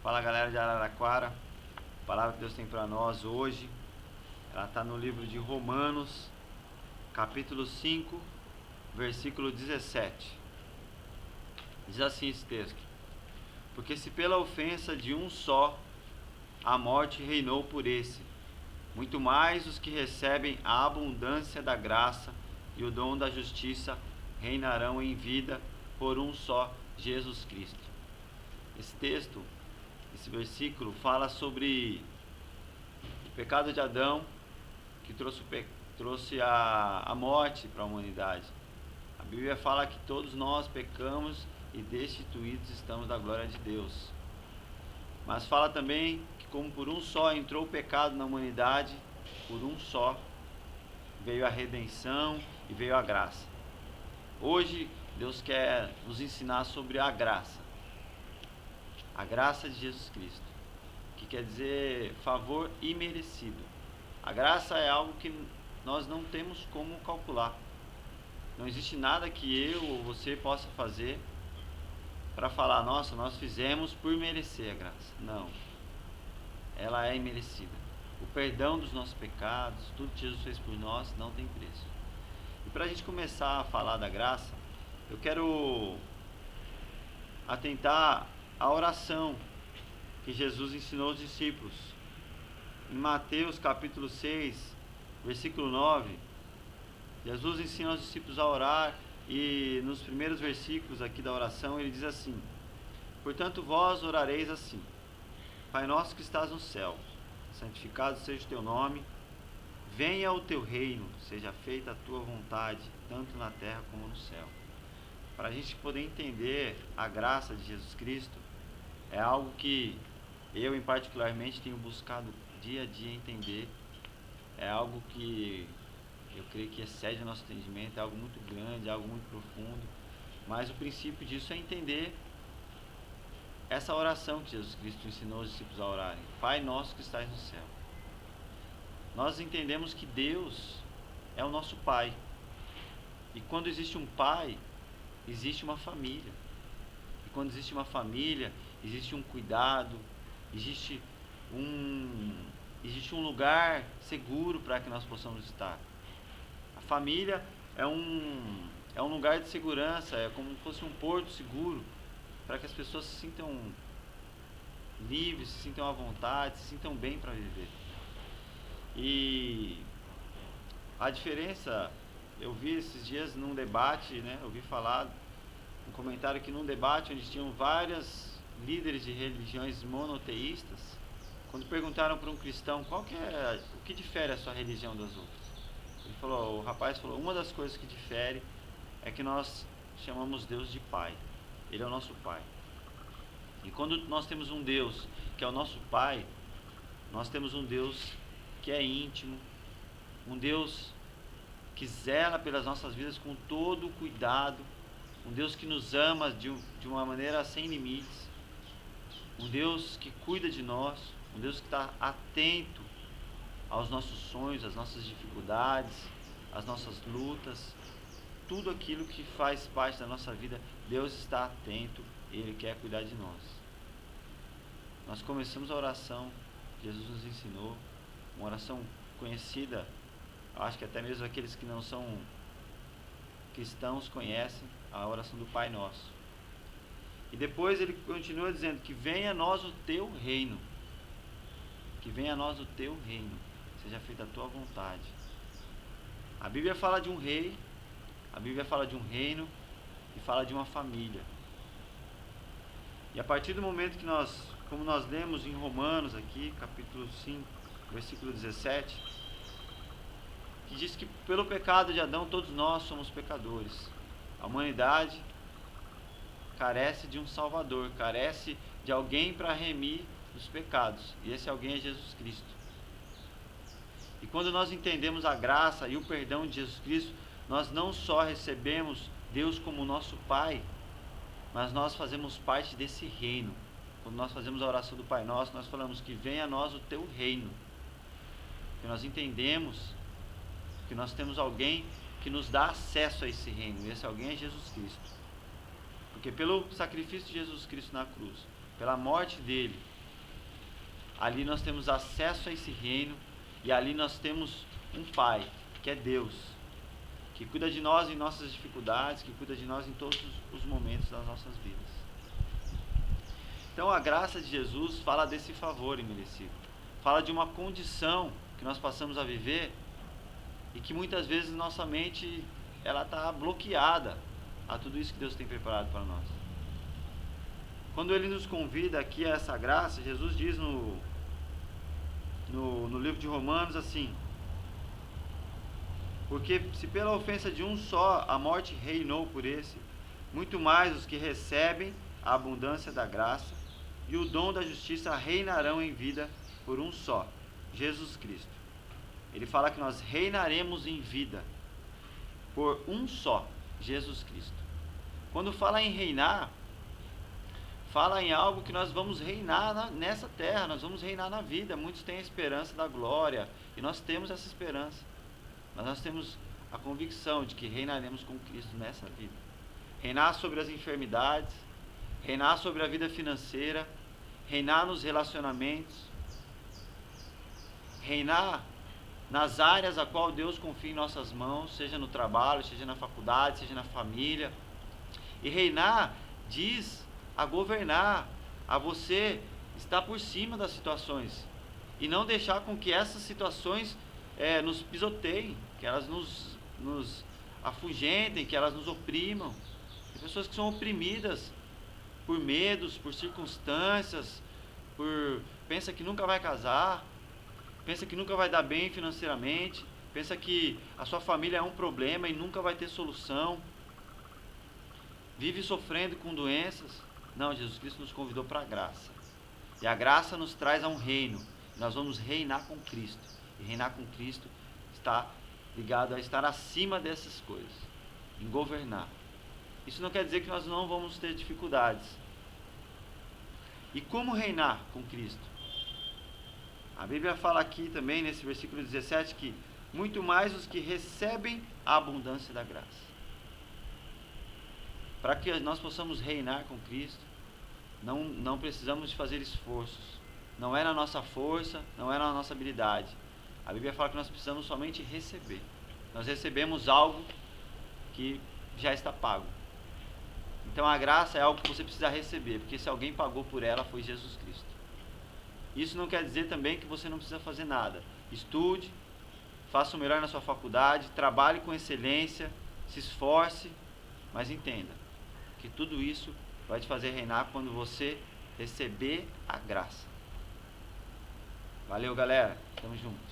Fala galera de Araraquara, a palavra que Deus tem para nós hoje, ela está no livro de Romanos, capítulo 5, versículo 17. Diz assim esse texto: porque se pela ofensa de um só a morte reinou por esse, muito mais os que recebem a abundância da graça e o dom da justiça reinarão em vida por um só, Jesus Cristo. Esse texto, esse versículo fala sobre o pecado de Adão, que trouxe a morte para a humanidade. A Bíblia fala que todos nós pecamos e destituídos estamos da glória de Deus. Mas fala também que como por um só entrou o pecado na humanidade, por um só veio a redenção e veio a graça. Hoje Deus quer nos ensinar sobre a graça de Jesus Cristo, que quer dizer favor imerecido. A graça é algo que nós não temos como calcular. Não existe nada que eu ou você possa fazer para falar, nossa, nós fizemos por merecer a graça. Não, ela é imerecida. O perdão dos nossos pecados, tudo que Jesus fez por nós, não tem preço. E para a gente começar a falar da graça, eu quero atentar à oração que Jesus ensinou aos discípulos. Em Mateus capítulo 6, versículo 9, Jesus ensina aos discípulos a orar, e nos primeiros versículos aqui da oração ele diz assim: portanto vós orareis assim: Pai nosso que estás no céu, santificado seja o teu nome, venha o teu reino, seja feita a tua vontade, tanto na terra como no céu. Para a gente poder entender a graça de Jesus Cristo, é algo que eu em particularmente tenho buscado dia a dia entender. É algo que eu creio que excede o nosso entendimento, é algo muito grande, é algo muito profundo. Mas o princípio disso é entender essa oração que Jesus Cristo ensinou os discípulos a orarem: Pai nosso que estás no céu. Nós entendemos que Deus é o nosso Pai. E quando existe um Pai, existe uma família. E quando existe uma família, existe um cuidado, existe um lugar seguro para que nós possamos estar. A família é um lugar de segurança, é como se fosse um porto seguro para que as pessoas se sintam livres, se sintam à vontade, se sintam bem para viver. E a diferença, eu vi esses dias num debate, eu vi falar, um comentário que num debate onde tinham vários líderes de religiões monoteístas, quando perguntaram para um cristão o que difere a sua religião das outras, o rapaz falou: uma das coisas que difere é que nós chamamos Deus de Pai. Ele é o nosso Pai. E quando nós temos um Deus que é o nosso Pai, nós temos um Deus que é íntimo, um Deus que zela pelas nossas vidas com todo o cuidado, um Deus que nos ama de uma maneira sem limites, um Deus que cuida de nós, um Deus que está atento aos nossos sonhos, às nossas dificuldades, às nossas lutas, tudo aquilo que faz parte da nossa vida. Deus está atento, Ele quer cuidar de nós. Nós começamos a oração que Jesus nos ensinou, uma oração conhecida, eu acho que até mesmo aqueles que não são cristãos conhecem, a oração do Pai Nosso. E depois ele continua dizendo que venha a nós o teu reino, que venha a nós o teu reino, seja feita a tua vontade. A Bíblia fala de um rei, a Bíblia fala de um reino e fala de uma família. E a partir do momento que como nós lemos em Romanos aqui, capítulo 5, versículo 17, que diz que pelo pecado de Adão todos nós somos pecadores. A humanidade carece de um Salvador, carece de alguém para remir os pecados, e esse alguém é Jesus Cristo. E quando nós entendemos a graça e o perdão de Jesus Cristo, nós não só recebemos Deus como nosso Pai, mas nós fazemos parte desse reino. Quando nós fazemos a oração do Pai Nosso, nós falamos que venha a nós o teu reino, que nós entendemos que nós temos alguém que nos dá acesso a esse reino, e esse alguém é Jesus Cristo. Porque pelo sacrifício de Jesus Cristo na cruz, pela morte dele, ali nós temos acesso a esse reino, e ali nós temos um Pai, que é Deus, que cuida de nós em nossas dificuldades, que cuida de nós em todos os momentos das nossas vidas. Então a graça de Jesus fala desse favor imerecido, fala de uma condição que nós passamos a viver e que muitas vezes nossa mente ela está bloqueada a tudo isso que Deus tem preparado para nós. Quando Ele nos convida aqui a essa graça, Jesus diz no livro de Romanos assim: porque se pela ofensa de um só a morte reinou por esse, muito mais os que recebem a abundância da graça e o dom da justiça reinarão em vida por um só, Jesus Cristo. Ele fala que nós reinaremos em vida por um só, Jesus Cristo. Quando fala em reinar, fala em algo que nós vamos reinar nessa terra, nós vamos reinar na vida. Muitos têm a esperança da glória, e nós temos essa esperança, mas nós temos a convicção de que reinaremos com Cristo nessa vida. Reinar sobre as enfermidades, reinar sobre a vida financeira, reinar nos relacionamentos, reinar nas áreas a qual Deus confia em nossas mãos, seja no trabalho, seja na faculdade, seja na família. E reinar diz a governar, a você estar por cima das situações e não deixar com que essas situações nos pisoteiem, que elas nos afugentem, que elas nos oprimam. Tem pessoas que são oprimidas por medos, por circunstâncias, pensa que nunca vai casar, pensa que nunca vai dar bem financeiramente, pensa que a sua família é um problema e nunca vai ter solução, vive sofrendo com doenças. Não, Jesus Cristo nos convidou para a graça, e a graça nos traz a um reino. Nós vamos reinar com Cristo, e reinar com Cristo está ligado a estar acima dessas coisas, em governar. Isso não quer dizer que nós não vamos ter dificuldades. E como reinar com Cristo? A Bíblia fala aqui também, nesse versículo 17, que muito mais os que recebem a abundância da graça. Para que nós possamos reinar com Cristo, não precisamos de fazer esforços. Não é na nossa força, não é na nossa habilidade. A Bíblia fala que nós precisamos somente receber. Nós recebemos algo que já está pago. Então a graça é algo que você precisa receber, porque se alguém pagou por ela foi Jesus Cristo. Isso não quer dizer também que você não precisa fazer nada. Estude, faça o melhor na sua faculdade, trabalhe com excelência, se esforce, mas entenda que tudo isso vai te fazer reinar quando você receber a graça. Valeu, galera. Tamo junto.